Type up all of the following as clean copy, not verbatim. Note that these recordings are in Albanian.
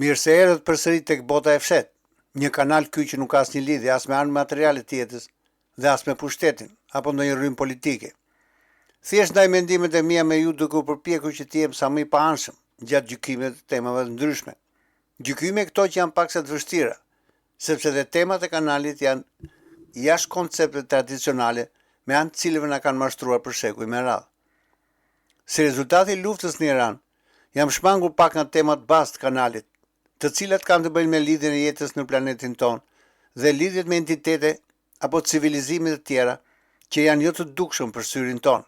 Mirë se erdhët përsëri tek Bota e Fshet, një kanal ky që nuk ka asnjë lidhje as me anë materiale të jetës dhe as me pushtetin apo ndonjë rrymë politike. Thjesht ndaj mendimet e mia me ju duke u përpjekur që të jem sa më i paanshëm gjatë gjykimit të temave të ndryshme. Gjykime këto që janë paksa të vështira, sepse dhe temat e kanalit janë jashtë konceptet tradicionale me anë të cilëve na kanë mashtruar për shekuj me radhë. Si rezultati i luftës në Iran, jam shmangur pak nga temat bazë të kanalit, të cilat kanë të bëjnë me lidhjen e jetës në planetin ton dhe lidhjet me entitete apo civilizime të tjera që janë jo të dukshëm për syrin ton.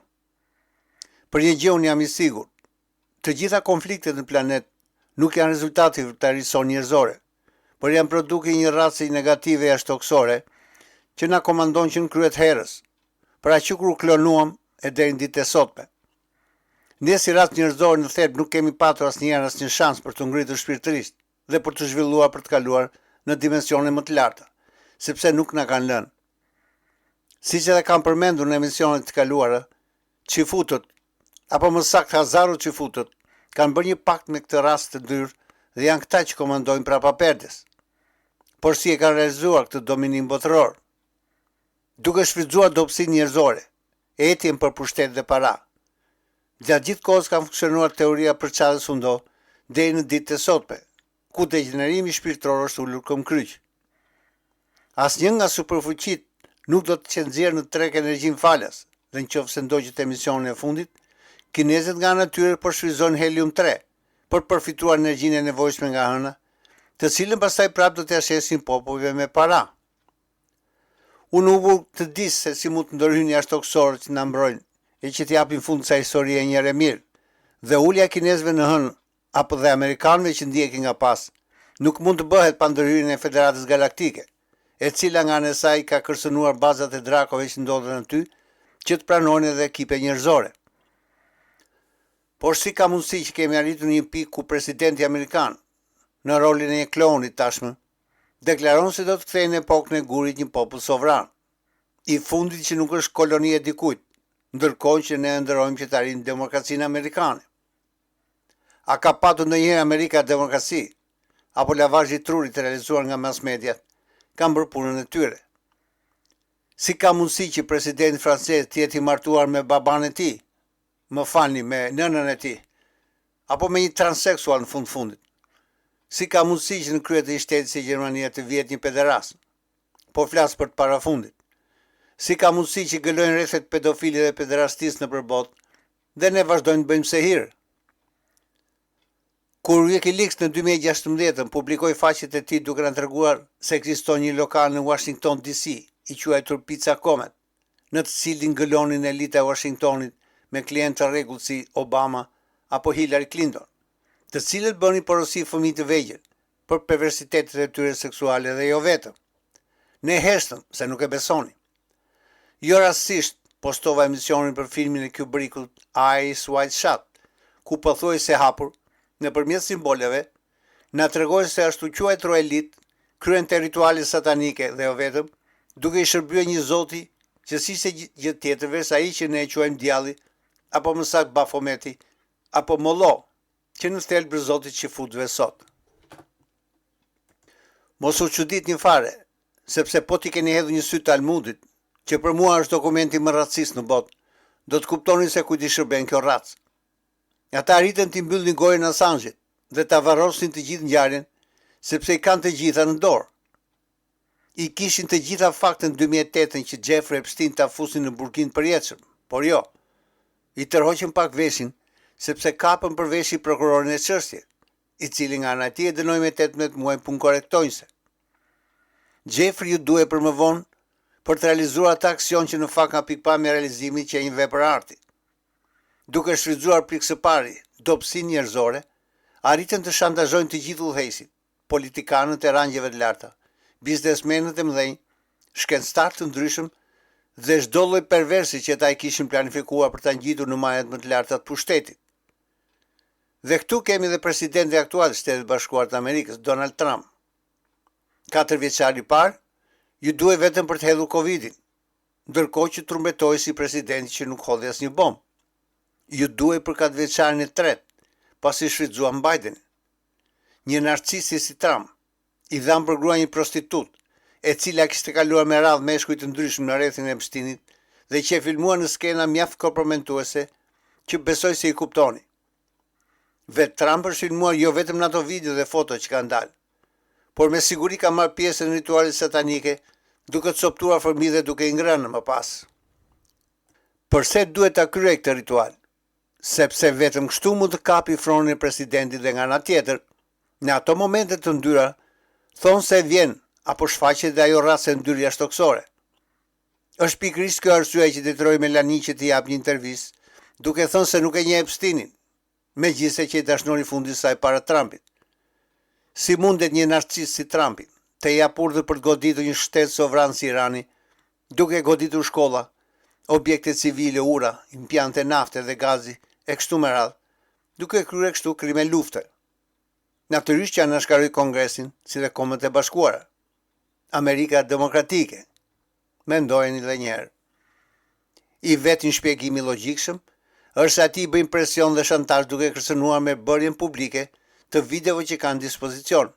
Për një gjë unë jam i sigurt, të gjitha konfliktet në planet nuk janë rezultati të arison njerëzore, por janë produkti i një race negative jashtëtoksore që na komandon që në kryet herës, për aq kur u klonuam e deri në ditën e sotme. Ne si racë njerëzore në thelb nuk kemi patur asnjëherë asnjë shans për të ngritur shpirtërisht dhe për të zhvilluar për të kaluar në dimensione më të larta, sepse nuk na kanë lënë. Siç edhe kam përmendur në emisionet të kaluara, çifutët, apo më saktë Hazarut çifutët, kanë bërë një pakt me këtë rast të ndyrë dhe janë këta që komandojnë prapaperdes. Por si e kanë realizuar këtë dominim botëror? Duke shfrytzuar dobësinë njerëzore, etjen për pushtet dhe para. Gjatë gjithë kohës kanë funksionuar teoria për çadës fundo deri në ditët e sotme, ku degenerimi shpirtëror është ulur këm kryq. Asnjë nga superfuqitë nuk do të qenëzirë në treg energjinë falas, dhe nëse ndoqët emisionin e fundit, kinezët nga natyrë po shfrytëzojnë helium-3 për përfituar energjinë e nevojshme nga hëna, të cilën pastaj prapë do t'ia shesin popujve me para. Unë u të di se si mund të ndërhyjnë jashtëtoksorët që na mbrojnë e që t'japin fund kësaj historie një herë mirë, dhe ulja e kinezëve në hënë apo dhe amerikanëve që ndjekin nga pas, nuk mund të bëhet pa ndërhyrjen e Federatës Galaktike, e cila nga anë e saj ka kërcënuar bazat e drakove që ndodhen aty, që të pranojnë edhe ekipe njerëzore. Por si ka mundësi që kemi arritur në një pikë ku presidenti amerikan, në rolin e një kloni tashmë, deklaron se do të kthejë në epokën e gurit një popull sovran, i fundit që nuk është koloni e dikujt, ndërkohë që ne ëndërrojmë qytetarin demokracinë amerikane. A ka patur ndonjëherë Amerika demokraci, apo lavazhi i trurit realizuar nga mass mediat kanë bërë punën e tyre? Si ka mundësi që presidenti francez të jetë i martuar me baban e tij, me nënën e tij, apo me një transseksual në fundit? Si ka mundësi që në kryet e shtetit si Gjermania të vjetë një pederast? Po flas për të parafundit. Si ka mundësi që gëlojnë rrethet pedofili dhe pederastis në përbot, dhe ne vazhdojnë të bëjmë se hirë? Kur Wikileaks në 2016 publikoi faqet e tij duke na treguar se ekziston një lokal në Washington DC, i quajtur Pizza Comet, në të cilin gëlonin elita e Washingtonit me klientë të rregullt si Obama apo Hillary Clinton, të cilët bënin porosi fëmijë të vegjël për perversitetet e tyre seksuale dhe jo vetëm. Ne heshtëm se nuk e besoni. Jo rastësisht postova emisionin për filmin e Kubrickut Eyes Wide Shut, ku pothuajse hapur, nëpërmjet simboleve, na tregoi se ashtu quajtur elit kryen të rituale satanike dhe jo vetëm, duke i shërbyer një zoti që si se gjë tjetër veç ai që ne e quajmë djalli, apo më saktë Bafometi, apo Mollo, që në thelb është zoti çifutëve sot. Mos u çuditni fare, sepse po t'i keni hedhur një sy Talmudit, që për mua është dokumenti më racist në botë, do të kuptoni se kujt i shërben kjo racë. Ata arritën t'i mbyllin gojën Assange dhe ta varrosin të gjithë ngjarjen, sepse i kanë të gjitha në dorë. I kishin të gjitha faktet në 2008 që Jeffrey Epstein ta fusin në burginë të përjetshëm, por jo. I tërhoqën pak veshin, sepse kapën për veshi prokurorin e çështjes, i cili nga ana e tij e dënoi me 18 muaj punë korrektonjse. Jeffrey ju duhej për më vonë për të realizuar atë aksion që në fakt nga pikpamja e realizimit që e një vepër arti. Duke shfrytzuar pikë së pari dobësinë njerëzore, arritën të shantazhojnë të gjithë udhëheqësit, politikanët e rangjeve të larta, biznesmenët e mëdhenj, shkencëtarë të ndryshëm dhe çdo lloj perversi që ata e kishin planifikuar për ta ngjitur në majet më të larta të pushtetit. Dhe këtu kemi dhe presidentin aktual të Shtetit Bashkuar të Amerikës, Donald Trump. 4 vjeçar i parë ju duhej vetëm për të hedhur Covidin, ndërkohë që trumbetoi si presidenti që nuk hodhi asnjë bombë. Ju duhej për 4 vjeçarin e tretë, pasi shfrytzuan Bidenin. një narcisi si Trump, i dham për grua një prostitut, e cila kishte kaluar me radhë meshkuj të ndryshëm në rrethin e Epsteinit dhe që e filmua në skena mjaft komprometuese që besoj se i kuptoni. Vetë Trump është filmuar jo vetëm në ato video dhe foto që kanë dalë, por me siguri ka marrë pjesë në ritualet satanike, duke të coptuar fëmijë dhe duke i ngrënë më pas. Përse duhet ta kryej këtë ritual? Sepse vetëm kështu mund të kapi fronin e presidentit dhe nga ana tjetër, në ato momente të ndyra, thonë se vjen apo shfaqet dhe ajo rase ndyrja shtoksore. Është pikërisht kjo arsye që detyroi Melanie që të jap një intervistë, duke thënë se nuk e njeh Epsteinin, megjithëse që i dashnori fundi saj para Trumpit. Si mundet një narcis si Trumpi të jap urdhër për të goditur një shtet sovran si Irani, duke goditur shkolla, objekte civile, ura, impiante nafte dhe gazi, e kështu me radhë, duke kryer kështu krime lufte. Natyrisht që anashkaroi Kongresin si dhe Kombet e Bashkuara. Amerika demokratike, mendojeni edhe një herë. I vetë një shpjegimi logjikshëm është se ati bëjnë presion dhe shantazh duke kërcënuar me bërjen publike të videove që kanë dispozicion.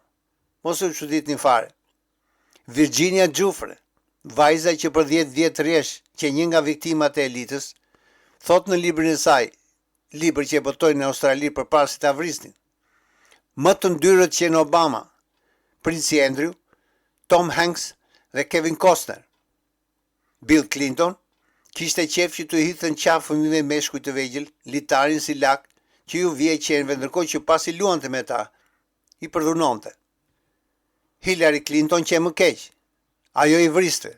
Mos u çuditni fare. Virginia Giuffre, vajza që për 10 vjet rresh që një nga viktimat e elitës, thot në librin e saj, libër që e botoi në Australi përpara se ta vrisnin. Më të ndyrët që në Obama, Princi Andrew, Tom Hanks dhe Kevin Costner. Bill Clinton kishte qef që të hidhën qafë fëmijëve meshkuj të vegjël, litarin si lak, që ju vije qenëve ndërkohë që pasi luante me ta, i përdhunonte. Hillary Clinton që më keq, ajo i vriste.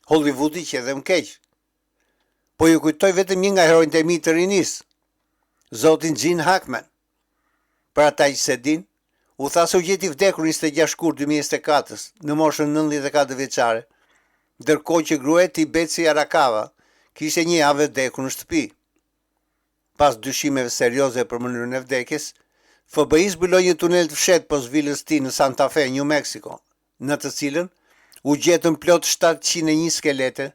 Hollywoodi që edhe më keq. Po ju kujtoj vetëm një nga herojnët e mi të rinis, zotin Gene Hackman. Për ata që se din, u tha se u gjeti vdekur 26 shkurt 2024 në moshën 94 vjeçare, ndërkohë që gruaja e tij Betsy Arakawa kishte një javë vdekur në shtëpi. Pas dyshimeve serioze për mënyrën e vdekjes, FBI zbuloi një tunel të fshehtë poshtë vilës së tij në Santa Fe, New Mexico, në të cilën u gjetën plot 701 skelete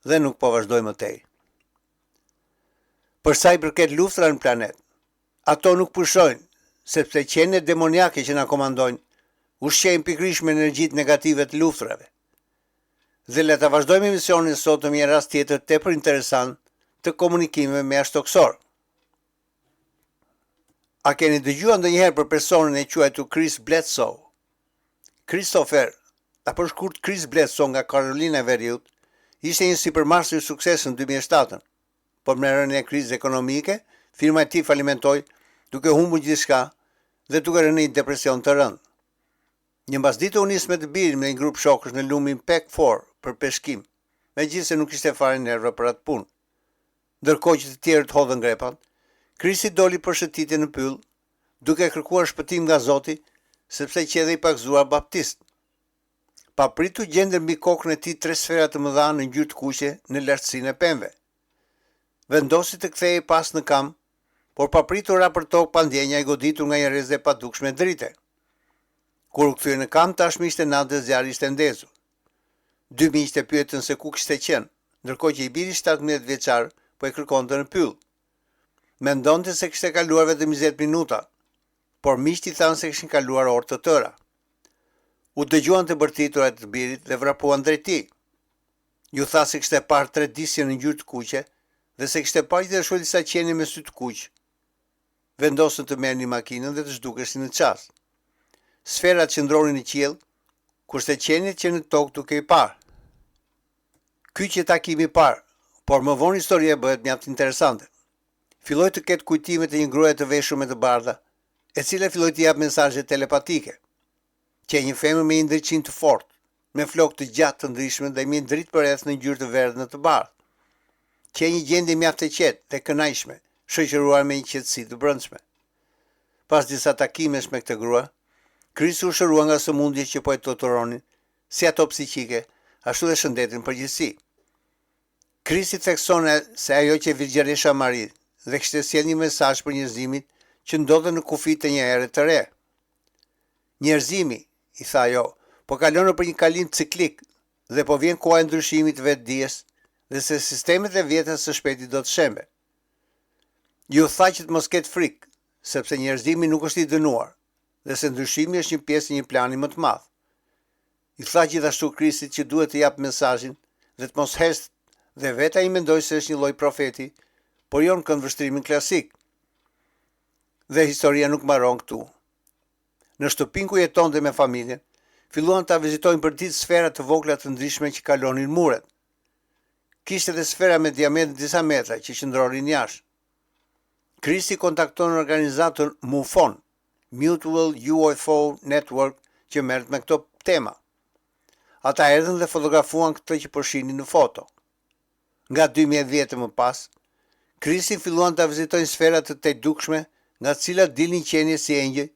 dhe nuk po vazhdoi më tej. Për sa i përket luftrave në planet, ato nuk pushojnë, sepse qenet demoniake që na komandojnë ushqejnë pikërisht me energjitë negative të luftrave. Dhe le ta vazhdojmë emisionin sot në një rast tjetër tepër interesant të komunikimeve me jashtëtoksor. A keni dëgjuar ndonjëherë për personin e quajtur Chris Bledsoe? Christopher, apo shkurt Chris Bledsoe nga Carolina e Veriut, ishte një supermaster i suksesshëm në 2007, por me rënien e krizës ekonomike, firma e tij falimentoi duke humbur gjithçka dhe duke rënë në një depresion të rëndë. Një mbasditë u nis me të birin me një grup shokësh në lumin Peck 4 për peshkim, megjithëse nuk ishte fare nerva për atë punë. Ndërkohë që të tjerët hodhën grepat, Krisi doli për shëtitje në pyll, duke kërkuar shpëtim nga Zoti, sepse qedhej i pagzuar baptist. Papritur gjendën mbi kokën e tij 3 sfera të mëdha në ngjyrë të kuqe në lartësinë e pemëve. Vendosi të kthehej pas në kam, por papritur ra për tokë pa ndjenja, i goditur nga një rrezë e padukshme drite. Kur u kthye në kam, tashmë ishte natë dhe zjarri ishte ndezur. Dy miqtë e pyetën se ku kishte qenë, ndërkohë që i biri 17 vjeçar po e kërkonte në pyll. Mendonte se kishte kaluar vetëm 20 minuta, por miqtë i thanë se kishin kaluar orë të tëra. U dëgjuan të bërtiturat të birit dhe vrapuan drejt tij. Ju tha se kishte parë 3 disje në ngjyrë të kuqe dhe se kishte parë gjithashtu disa qenie me sy të kuq. Vendosën të merrnin makinën dhe të zhdukeshin në qast. Sferat qëndronin në qiell, kurse qenjet që në tokë duke i parë. Ky që takimi i parë, por më vonë historia bëhet mjaft interesante. Filloi të ketë kujtime të një gruaje të veshur me të bardha, e cila filloi të jap mesazhe telepatike. Që një femër me një ndriçim të fortë, me flokë të gjatë të ndryshme dhe me një dritë përreth në ngjyrë të verdhë në të bardhë. Që një gjendje mjaft e qetë dhe kënaqshme, shoqëruar me një qetësi të brendshme. Pas disa takimesh me këtë grua, Krisi u shërua nga sëmundjet që po e torturonin, si ato psiqike, ashtu dhe shëndetin përgjithësi. Krisi theksone se ajo që Virgjeresha Mari dhe kishte sjell një mesazh për njerëzimin që ndodhen në kufi të një ere të re. Njerëzimi, i tha ajo, po kalon nëpër një kalim ciklik dhe po vjen koha e ndryshimit të vetdijes dhe se sistemet e vjetra së shpejti do të shembe. Ju tha që të mos ketë frikë, sepse njerëzimi nuk është i dënuar, dhe se ndryshimi është një pjesë e një plani më të madh. I tha gjithashtu Krisit që duhet të jap mesazhin dhe të mos hesht dhe vetë ai mendoi se është një lloj profeti, por jo në këndvështrimin klasik. Dhe historia nuk mbaron këtu. Në shtëpinë ku jetonte me familjen, filluan ta vizitojnë për ditë sfera të vogla të ndryshme që kalonin muret. Kishte edhe sfera me diametër disa metra që qëndronin jashtë. Krisi kontakton organizatën MUFON, Mutual UFO Network, që merret me këto tema. Ata erdhën dhe fotografuan këtë që po shihni në foto. Nga 12 vjetë më pas, Krisi filluan ta vizitojnë sfera të tejjdukshme, nga të cilat dilnin qenie si engjëj,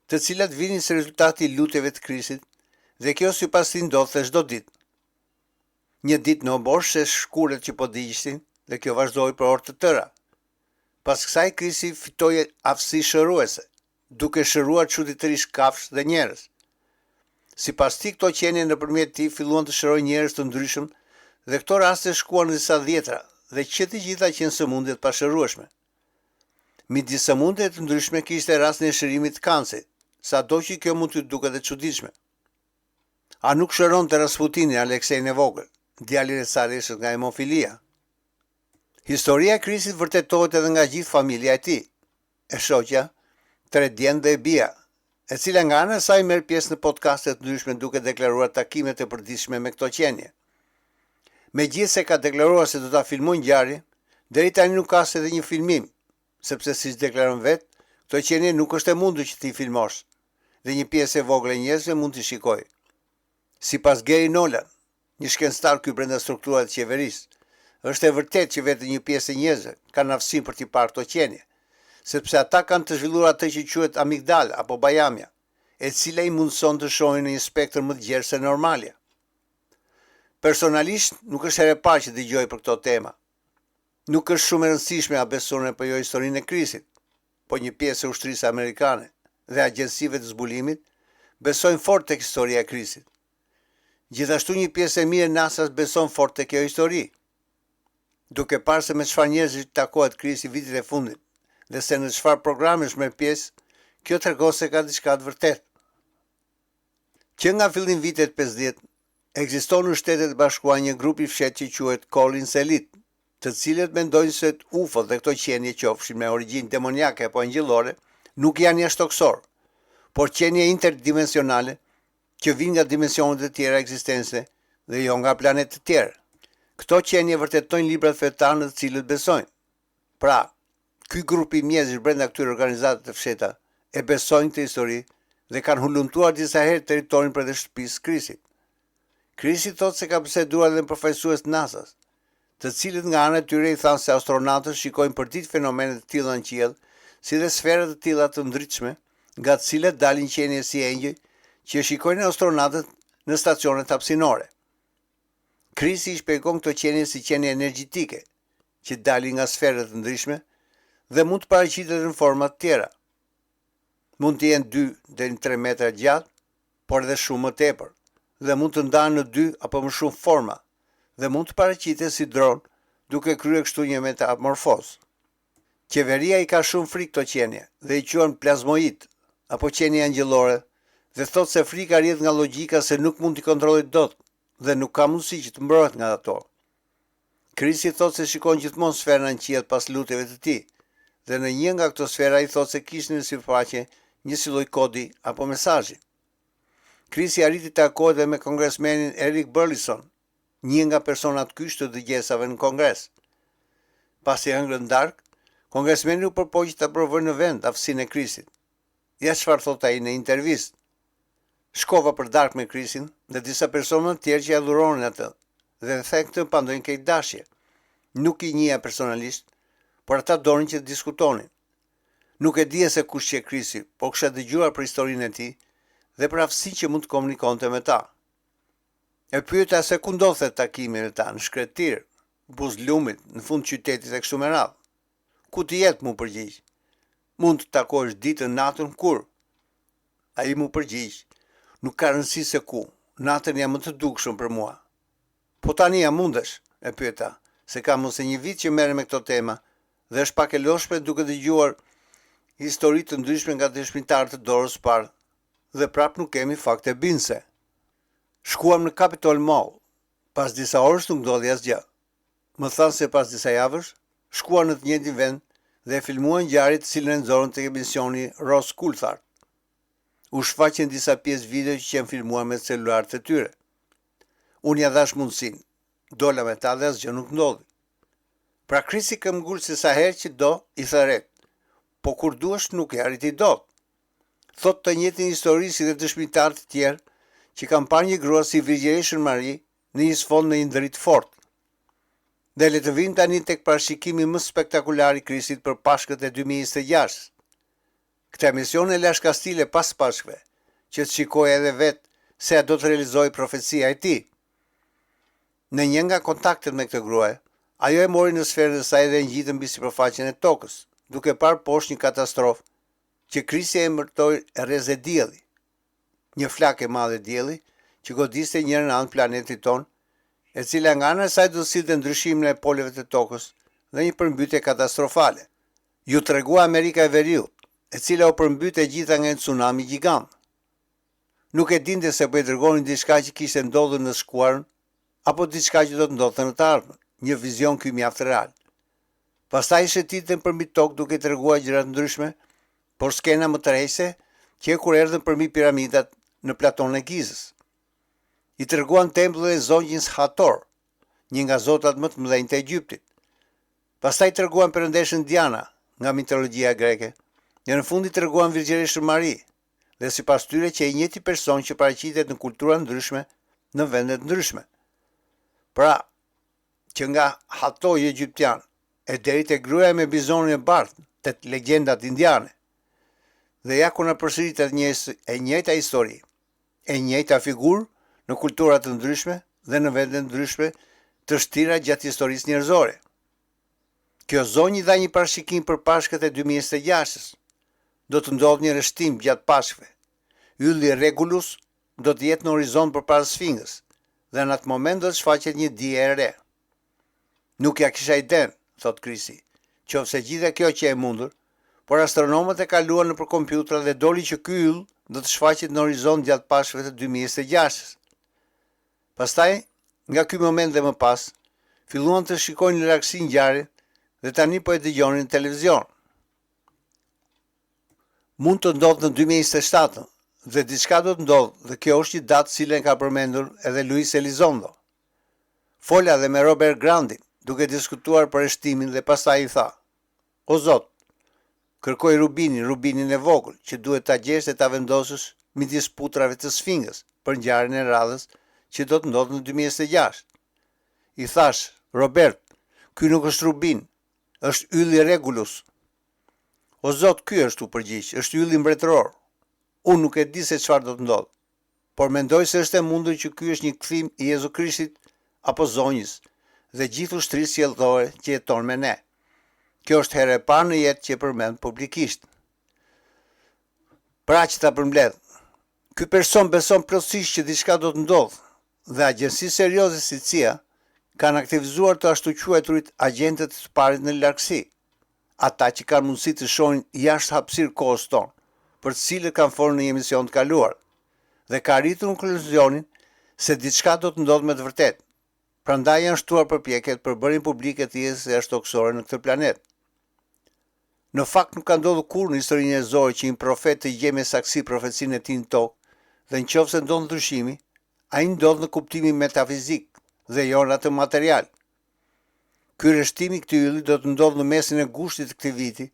të cilat vinin si rezultati i lutjeve të Krisit, dhe kjo sipas tij ndodhte çdo ditë. Një ditë në obosh se shkuret që po digjështin dhe kjo vazhdoi për orë të tëra. Pas kësaj Krisi fitoi aftësi shëruese, duke shëruar çuditërisht kafshë dhe njerëz. Sipas tij këto qenie nëpërmjet tij filluan të shërojnë njerëz të ndryshëm dhe këto raste shkuan në disa dhjetra dhe që të gjitha qenë sëmundje të pashërueshme. Midis sëmundjeve të ndryshme kishte rastin e shërimit të kancerit, sado që kjo mund të duket e çuditshme. A nuk shëronte Rasputini Aleksejin e vogël, djalin e Tsareshës nga hemofilia? Historia e Krisit vërtetohet edhe nga gjithë familja e tij, e shoqja, 3 djendë dhe e bija, e cila nga ana e saj merr pjesë në podcaste të ndryshme duke deklaruar takimet e përditshme me këto qenie. Megjithse ka deklaruar se do ta filmojë ngjarjen, deri tani nuk ka edhe një filmim, sepse siç deklaron vetë, këto qenie nuk është e mundur që ti filmosh, dhe një pjesë e vogël e njerëzve mund t'i shikojë. Sipas Gary Nolan, një shkencëtar ky brenda strukturave të qeverisë, është e vërtetë që vetë një pjesë e njerëzve kanë aftësinë për t'i parë këto qenie, sepse ata kanë të zhvilluar atë që quhet amigdala apo bajamja, e cila i mundson të shohin në një spektër më të gjerë se normalja. Personalisht nuk është herë e parë që dëgjoj për këto tema. Nuk është shumë e rëndësishme a beson apo jo historinë e Krisit, po një pjesë e ushtrisë amerikane dhe agjencive të zbulimit besojnë fort tek historia e Krisit. Gjithashtu një pjesë e mirë e NASA-s beson fort tek kjo histori. Duke parë se me çfarë njerëzish takohet Krisi vitet e fundit dhe se në çfarë programesh merr pjesë, kjo tregon se ka diçka të vërtetë. Që nga fillim vitet 50, ekziston në Shtetet e Bashkuara një grup i fshehtë që quhet Collins Elite, të cilët mendojnë se UFO dhe këto qenie qofshin me origjinë demoniake apo angjëllore, nuk janë jashtëtoksor, por qenie interdimensionale që vijnë nga dimensionet e tjera ekzistense dhe jo nga planetet të tjerë. Këto qenie vërtetojnë librat fetar në të cilët besojnë. Pra, ky grup i mjezësh brenda këtyre organizatave të fshehta e besojnë këtë histori dhe kanë hulumtuar disa herë territorin për shtëpisë Krisit. Krisi thotë se ka biseduar edhe me përfaqësues të NASA-s, të cilët nga ana e tyre i thanë se astronautët shikojnë përdit fenomene të tilla në qiell, si dhe sfera të tilla të ndritshme, nga të cilat dalin qenie si engjëj që shikojnë astronautët në stacionet hapësinore. Krisi i shpjegon këto qenie si qenie energjetike, që dalin nga sferat të ndryshme dhe mund të paraqitet në forma të tjera. Mund të jenë 2 deri në 3 metra gjatë, por edhe shumë më tepër, dhe mund të ndahen në 2 apo më shumë forma, dhe mund të paraqitet si dron, duke kryer kështu një metamorfozë. Qeveria i ka shumë frikë këto qenie dhe i quajnë plazmoid apo qenie angjëllore dhe thotë se frika rrjedh nga logjika se nuk mund t'i kontrollojë dot dhe nuk ka mundësi që të mbrohet nga ato. Krisi thotë se shikon gjithmonë sferën në qiell pas lutjeve të tij dhe në një nga këto sfera i thotë se kishin në sipërfaqe një si lloj kodi apo mesazhi. Krisi arriti të takohet edhe me kongresmenin Eric Burlison, një nga personat kyç të dëgjesave në Kongres. Pasi hëngrën darkë, kongresmeni u përpoqi ta provojë në vend aftësinë e Krisit. Ja çfarë thot ai në intervistë. Shkova për darkë me Krisin dhe disa persona të tjerë që adhuronin atë dhe the këtë pa ndonjë keq dashje. Nuk i njihja personalisht, por ata donin që të diskutonin. Nuk e dija se kush që Krisi, por kisha dëgjuar për historinë e tij dhe për aftësinë që mund të komunikonte me ta. E pyeta se ku ndodhte takimi me ta, në shkretir, buz lumit, në fund qytetit e kështu me radhë. Ku të jetë, mu përgjigj. Mund të takosh ditën, natën, kur? Ai mu përgjigj. Nuk ka rëndësi se ku, natën jam më të dukshëm për mua. Po tani jam mundesh, e pyeta, se ka mos e një vit që merrem me këto tema dhe është pak e loshme duke dëgjuar histori të ndryshme nga dëshmitarë të dorës parë dhe prap nuk kemi fakte bindëse. Shkuam në Capitol Mall, pas disa orësh nuk ndodhi asgjë. Më thanë se pas disa javësh, shkuan në të njëjtin vend dhe filmuan ngjarjet të cilën nxorën tek emisioni Ross Coulthard. U shfaqen disa pjesë video që janë filmuar me celularët e tyre. Unë ja dhash mundësinë, dola me ta dhe asgjë nuk ndodhi. Pra Krisi këmbgul se sa herë që do, i thëret, po kur duesh nuk e arriti dot. Thot të njëjtin histori si dhe dëshmitarë të tjerë që kanë parë një grua si Virgjëreshën Mari në një sfond në një dritë fort. Dhe le të vinë tani tek parashikimi më spektakular i Krisit për Pashkët e 2026. Këtë emision e lash Kastile pas Pashkëve, që të shikoj edhe vetë se a do të realizoj profecia e tij. Në një nga kontaktet me këtë grua, ajo e mori në sferën e saj dhe ngjitën mbi sipërfaqen e tokës, duke parë poshtë një katastrofë që Krisi e emërtoi rrezë dielli, një flakë e madhe dielli që godiste njërën anë planetit ton, e cila nga ana e saj do të sillte ndryshimin e poleve të tokës dhe një përmbytje katastrofale. Ju tregua Amerika e Veriut, e cila u përmbyt e gjitha nga një tsunami gjigant. Nuk e dinte se po i dërgonin diçka që kishte ndodhur në shkuarën, apo diçka që do të ndodhte në të ardhmen, një vizion ky mjaft real. Pastaj shëtitën përmbi tokë duke treguar gjëra të ndryshme, por skena më tërheqëse që kur erdhën përmi piramidat në Platon e Gizës. I treguan tempullin e zonjës Hathor, një nga zotat më të mëdhenj të Egjiptit. Pastaj treguan perëndeshën Diana nga mitologjia greke, dhe në fund i treguan Virgjëreshën Mari, dhe sipas tyre që e njëjti person që paraqitet në kultura ndryshme në vende të ndryshme. Pra, që nga Hathor egjiptian e deri te gruaja me bizonin e bardhë, te legjendat indiane. Dhe ja ku na përsëritet e njëjta histori, e njëjta figurë në kultura të ndryshme dhe në vende të ndryshme të shtira gjatë historisë njerëzore. Kjo zonjë dha një parashikim për Pashkët e 2026-s. Do të ndodhë një rreshtim gjatë Pashkëve. Ylli Regulus do të jetë në horizont përpara Sfingës dhe në atë moment do të shfaqet një dije e re. Nuk ja kisha iden, thot Krisi, qofse gjitha kjo që e mundur, por astronomët e kaluan nëpër kompjutra dhe doli që ky yll do të shfaqet në horizont gjatë Pashkëve të 2026-s. Pastaj, nga ky moment dhe më pas, filluan të shikojnë në largësi ngjarjen dhe tani po e dëgjonin në televizion. Mund të ndodhë në 2027 dhe diçka do të ndodhë dhe kjo është një datë cilën ka përmendur edhe Luis Elizondo. Fola dhe me Robert Grandin duke diskutuar për rreshtimin dhe pastaj i tha: "O Zot, kërkoj rubinin e vogël që duhet ta gjesh dhe ta vendosësh midis putrave të Sfingës për ngjarjen e radhës që do të ndodhë në 2026. I thash: "Robert, ky nuk është rubin, është ylli Regulus." "O Zot, ky është," u përgjigj, "është ylli mbretëror. Unë nuk e di se çfarë do të ndodhë, por mendoj se është e mundur që ky është një kthim i Jezu Krishtit apo zonjës dhe gjithë ushtrisë sjellëtore që jeton me ne. Kjo është herë e parë në jetë që e përmend publikisht." Pra që ta përmbledh, ky person beson plotësisht që diçka do të ndodhë dhe agjenci serioze si CIA kanë aktivizuar të ashtu quajturit agjentët të parit në largësi, ata që kanë mundësi të shohin jashtë hapësirë kohës tonë, për të cilët kanë folur në një emision të kaluar, dhe ka arritur në konkluzionin se diçka do të ndodhë me të vërtetë. Prandaj janë shtuar përpjekjet për bërjen publike të jetës së jashtëtoksore në këtë planet. Në fakt nuk ka ndodhur kurrë në historinë njerëzore që një profet të gjejë me saksi profecinë e tij në tokë, dhe nëse ndodh ndryshimi, ai ndodh në kuptimin metafizik dhe jo në atë material. Ky rreshtim i këtij ylli do të ndodhë në mesin e gushtit të këtij viti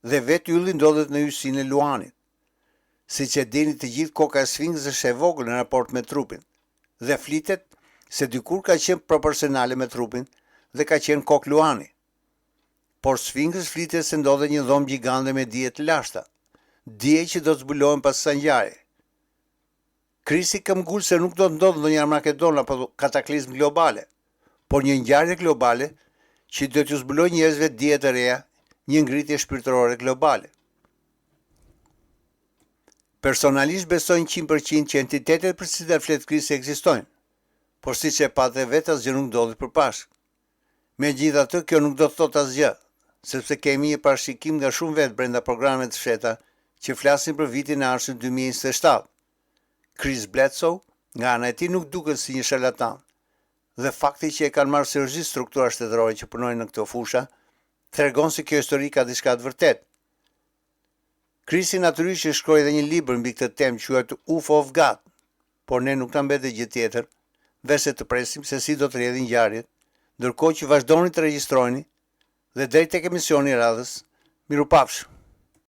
dhe vetë ylli ndodhet në hyjësinë e Luanit. Siç e dini të gjithë, koka e Sfingës është e vogël në raport me trupin dhe flitet se dikur ka qenë proporcionale me trupin dhe ka qenë kokë Luani. Por Sfingës flitet se ndodhet një dhomë gjigande me dije të lashta, dije që do të zbulohen pas kësaj ngjarje. Krisi këmbgul se nuk do të ndodhë ndonjë armakedon apo kataklizm globale, por një ngjarje globale që do t'ju zbulojë njerëzve dije të reja, një ngritje shpirtërore globale. Personalisht besojnë 100% që entitetet për cilat flet Krisi ekzistojnë, por siç e patë vetë asgjë nuk ndodhi për Pashkë. Megjithatë, kjo nuk do të thotë asgjë, sepse kemi një parashikim nga shumë vetë brenda programeve të fsheta që flasin për vitin e ardhshëm 2027. Chris Bledsoe, nga ana e tij, nuk duket si një sharlatan, dhe fakti që e kanë marrë seriozisht struktura shtetërore që punojnë në këto fusha tregon se kjo histori ka diçka të vërtetë. Chrisi natyrisht shkroi edhe një libër mbi këtë temë quajtur UFO of God, por ne nuk na mbetet gjë tjetër veçse të presim se si do të rrjedhin ngjarjet, ndërkohë që vazhdoni të regjistroni dhe drejt tek emisioni i radhës. Mirupafshim.